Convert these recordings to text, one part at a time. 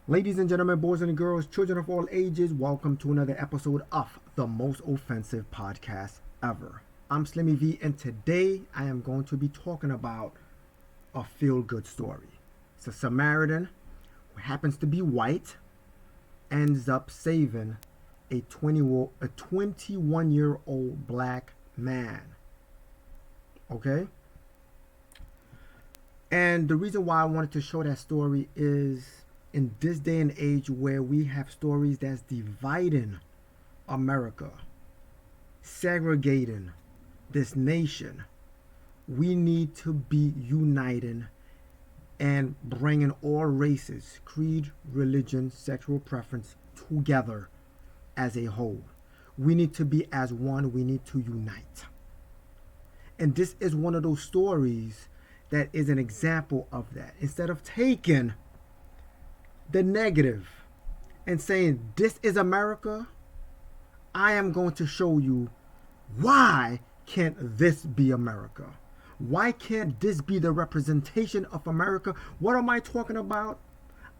Ladies and gentlemen, boys and girls, children of all ages, welcome to another episode of the most offensive podcast ever. I'm Slimmy V, and today I am going to be talking about a feel-good story. It's a Samaritan who happens to be white, ends up saving a 21-year-old black man. Okay? And the reason why I wanted to show that story is in this day and age where we have stories that's dividing America, segregating this nation, we need to be uniting and bringing all races, creed, religion, sexual preference together as a whole. We need to be as one. We need to unite. And this is one of those stories that is an example of that. Instead of taking the negative and saying, this is America, I am going to show you why can't this be America? Why can't this be the representation of America? What am I talking about?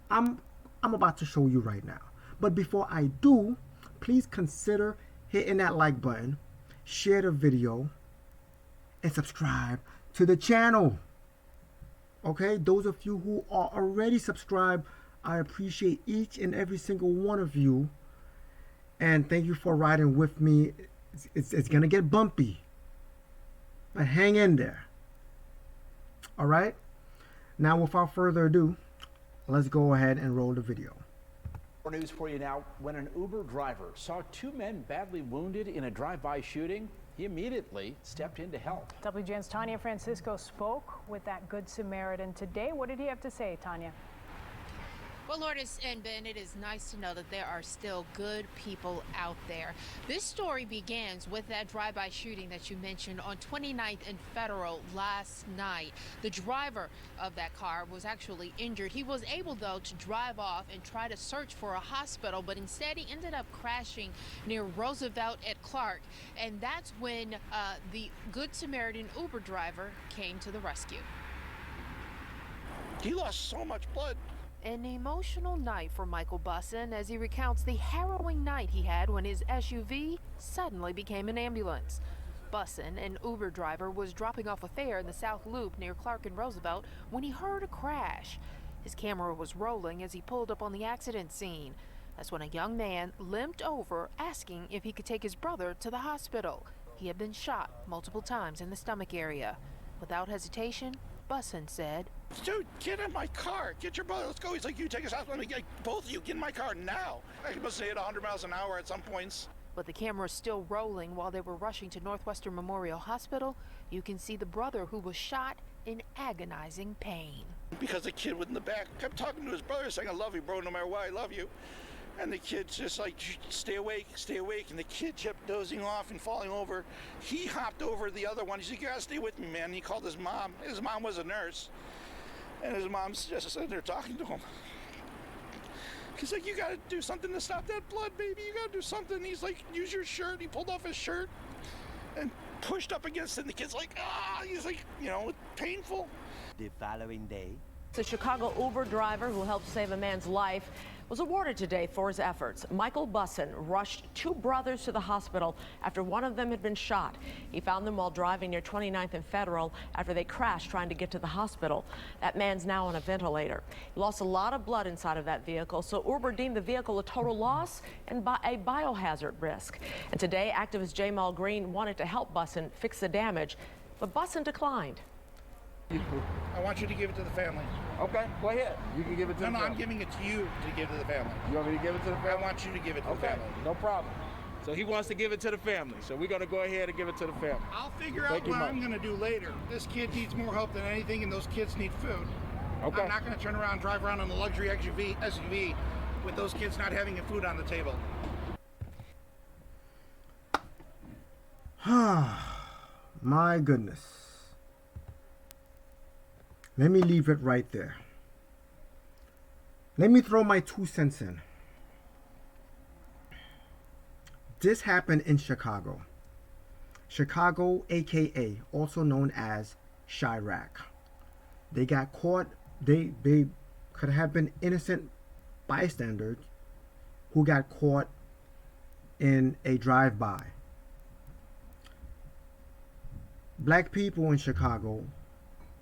I'm about to show you right now. But before I do, please consider hitting that like button, share the video, and subscribe to the channel. Okay, those of you who are already subscribed, I appreciate each and every single one of you. And thank you for riding with me. It's going to get bumpy, but hang in there. All right. Now, without further ado, let's go ahead and roll the video. More news for you now. When an Uber driver saw two men badly wounded in a drive-by shooting, he immediately stepped in to help. WGN's Tanya Francisco spoke with that Good Samaritan today. What did he have to say, Tanya? Well, Lourdes and Ben, it is nice to know that there are still good people out there. This story begins with that drive-by shooting that you mentioned on 29th and Federal last night. The driver of that car was actually injured. He was able, though, to drive off and try to search for a hospital, but instead he ended up crashing near Roosevelt at Clark. And that's when the Good Samaritan Uber driver came to the rescue. He lost so much blood. An emotional night for Michael Bussin as he recounts the harrowing night he had when his SUV suddenly became an ambulance. Bussin, an Uber driver, was dropping off a fare in the South Loop near Clark and Roosevelt when he heard a crash. His camera was rolling as he pulled up on the accident scene. That's when a young man limped over asking if he could take his brother to the hospital. He had been shot multiple times in the stomach area. Without hesitation, Bussin said, Dude, get in my car. Get your brother. Let's go. He's like, you take us out. Like, both of you get in my car now. I must say at 100 miles an hour at some points. But the camera is still rolling while they were rushing to Northwestern Memorial Hospital. You can see the brother who was shot in agonizing pain. Because the kid in the back kept talking to his brother saying, I love you, bro, no matter what, I love you. And the kid's just like, stay awake, stay awake. And the kid kept dozing off and falling over. He hopped over the other one. He said, you gotta stay with me, man. And he called his mom. His mom was a nurse. And his mom's just sitting there talking to him. He's like, you gotta do something to stop that blood, baby. You gotta do something. And he's like, use your shirt. He pulled off his shirt and pushed up against it. And the kid's like, ah, he's like, painful. The following day, the Chicago Uber driver who helped save a man's life was awarded today for his efforts. Michael Bussin rushed two brothers to the hospital after one of them had been shot. He found them while driving near 29th and Federal after they crashed trying to get to the hospital. That man's now on a ventilator. He lost a lot of blood inside of that vehicle, so Uber deemed the vehicle a total loss and a biohazard risk. And today, activist Jamal Green wanted to help Bussin fix the damage, but Bussin declined. I want you to give it to the family. Okay, go ahead. You can give it to the family. No, I'm giving it to you to give to the family. You want me to give it to the family? I want you to give it to the Okay, family. no problem. So he wants to give it to the family. So we're going to go ahead and give it to the family. I'll figure out what I'm going to do later. This kid needs more help than anything, and those kids need food. Okay. I'm not going to turn around and drive around in a luxury SUV with those kids not having food on the table. My goodness. Let me leave it right there. Let me throw my 2 cents in. This happened in Chicago. Chicago, aka also known as Chirac. They got caught. They could have been innocent bystander who got caught in a drive-by. Black people in Chicago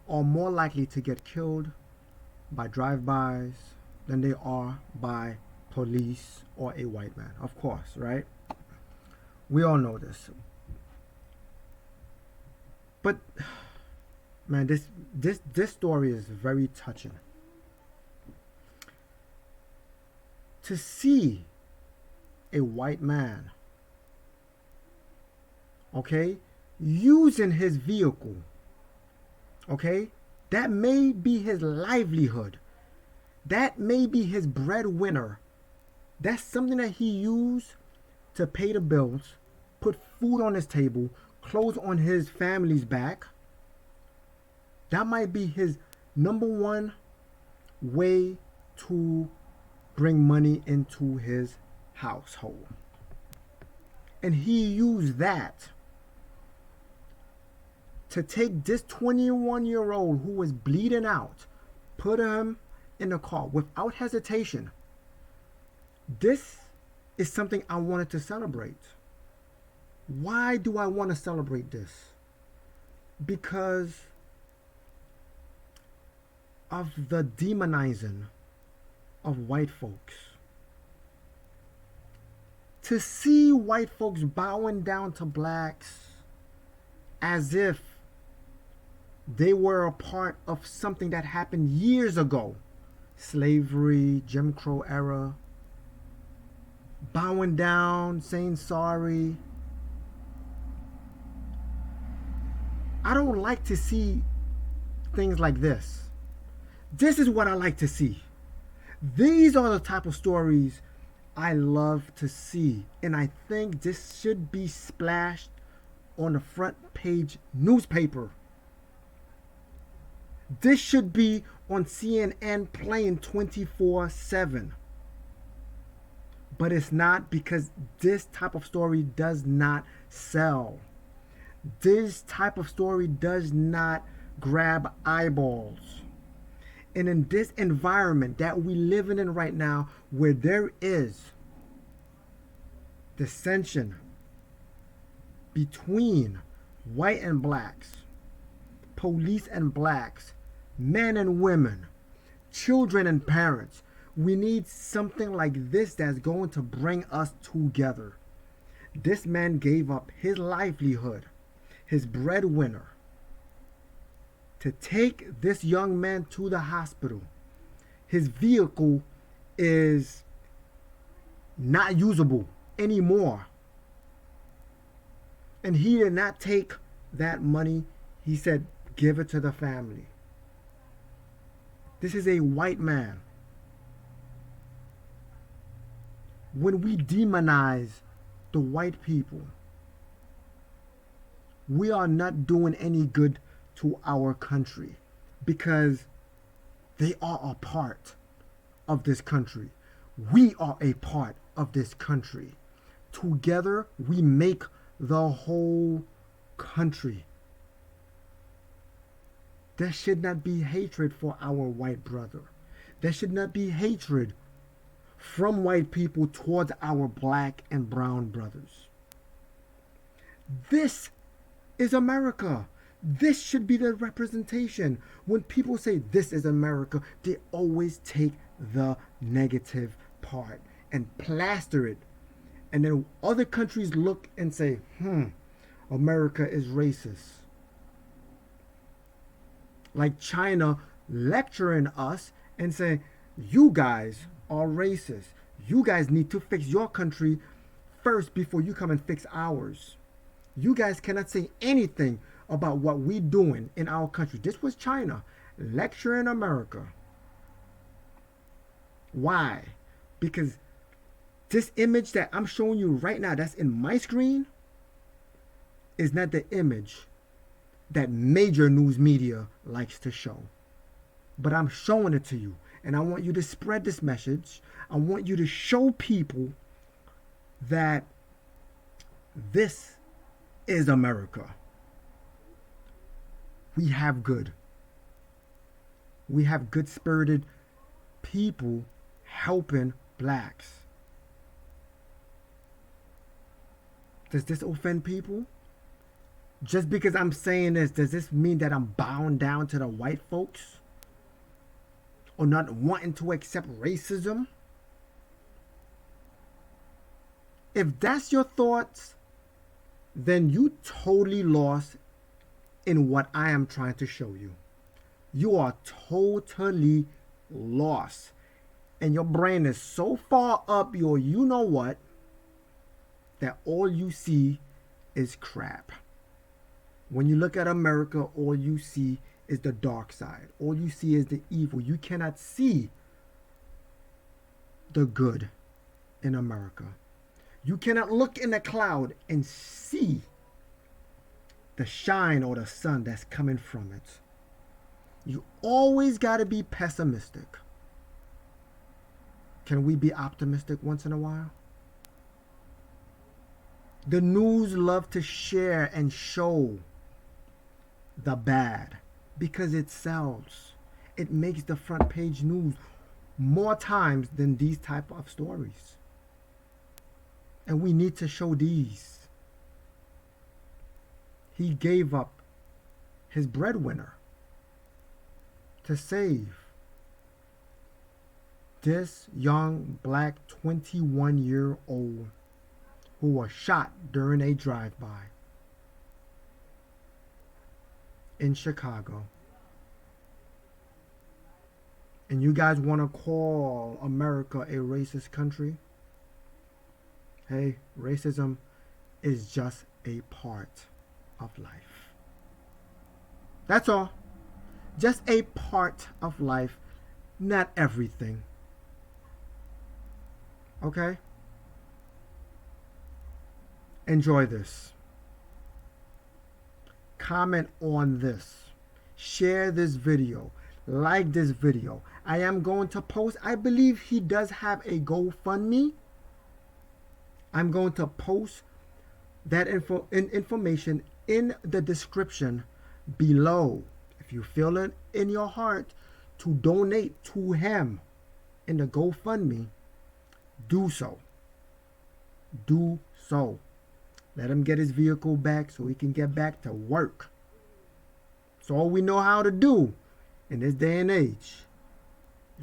are more likely to get killed by drive-bys than they are by police or a white man. Of course, right? We all know this. But man, this story is very touching. To see a white man, okay, using his vehicle, okay, that may be his livelihood, that may be his breadwinner, that's something that he used to pay the bills, put food on his table, clothes on his family's back. That might be his number one way to bring money into his household. And he used that to take this 21-year-old who was bleeding out, put him in the car without hesitation. This is something I wanted to celebrate. Why do I want to celebrate this? Because of the demonizing of white folks. To see white folks bowing down to blacks as if they were a part of something that happened years ago. Slavery, Jim Crow era. Bowing down, saying sorry. I don't like to see things like this. This is what I like to see. These are the type of stories I love to see. And I think this should be splashed on the front page newspaper. This should be on CNN playing 24/7. But it's not, because this type of story does not sell. This type of story does not grab eyeballs. And in this environment that we living in right now, where there is dissension between white and blacks, police and blacks, men and women, children and parents, we need something like this that's going to bring us together. This man gave up his livelihood, his breadwinner, to take this young man to the hospital. His vehicle is not usable anymore. And he did not take that money. He said, give it to the family. This is a white man. When we demonize the white people, we are not doing any good to our country, because they are a part of this country. We are a part of this country. Together, we make the whole country. There should not be hatred for our white brother. There should not be hatred from white people towards our black and brown brothers. This is America. This should be the representation. When people say this is America, they always take the negative part and plaster it. And then other countries look and say, America is racist. Like China lecturing us and saying, you guys are racist. You guys need to fix your country first before you come and fix ours. You guys cannot say anything about what we're doing in our country. This was China lecturing America. Why? Because this image that I'm showing you right now, that's in my screen, is not the image that major news media likes to show. But I'm showing it to you. And I want you to spread this message. I want you to show people that this is America. We have good. We have good-spirited people helping blacks. Does this offend people? Just because I'm saying this, does this mean that I'm bound down to the white folks? Or not wanting to accept racism? If that's your thoughts, then you totally lost in what I am trying to show you. You are totally lost. And your brain is so far up your you know what that all you see is crap. When you look at America, all you see is the dark side. All you see is the evil. You cannot see the good in America. You cannot look in the cloud and see the shine or the sun that's coming from it. You always got to be pessimistic. Can we be optimistic once in a while? The news love to share and show the bad because it sells. It makes the front page news more times than these type of stories. And we need to show these. He gave up his breadwinner to save this young black 21-year-old who was shot during a drive-by in Chicago. And you guys want to call America a racist country? Hey, racism is just a part of life. That's all. Just a part of life, not everything. Okay? Enjoy this. Comment on this. Share this video. Like this video. I am going to post, I believe he does have a GoFundMe. I'm going to post that information in the description below. If you feel it in your heart to donate to him in the GoFundMe, do so. Do so. Let him get his vehicle back so he can get back to work. It's all we know how to do in this day and age.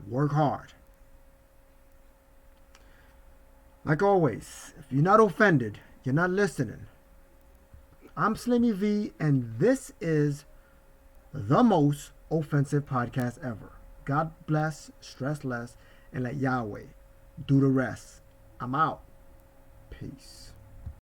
Work hard. Like always, if you're not offended, you're not listening. I'm Slimmy V, and this is the most offensive podcast ever. God bless, stress less, and let Yahweh do the rest. I'm out. Peace.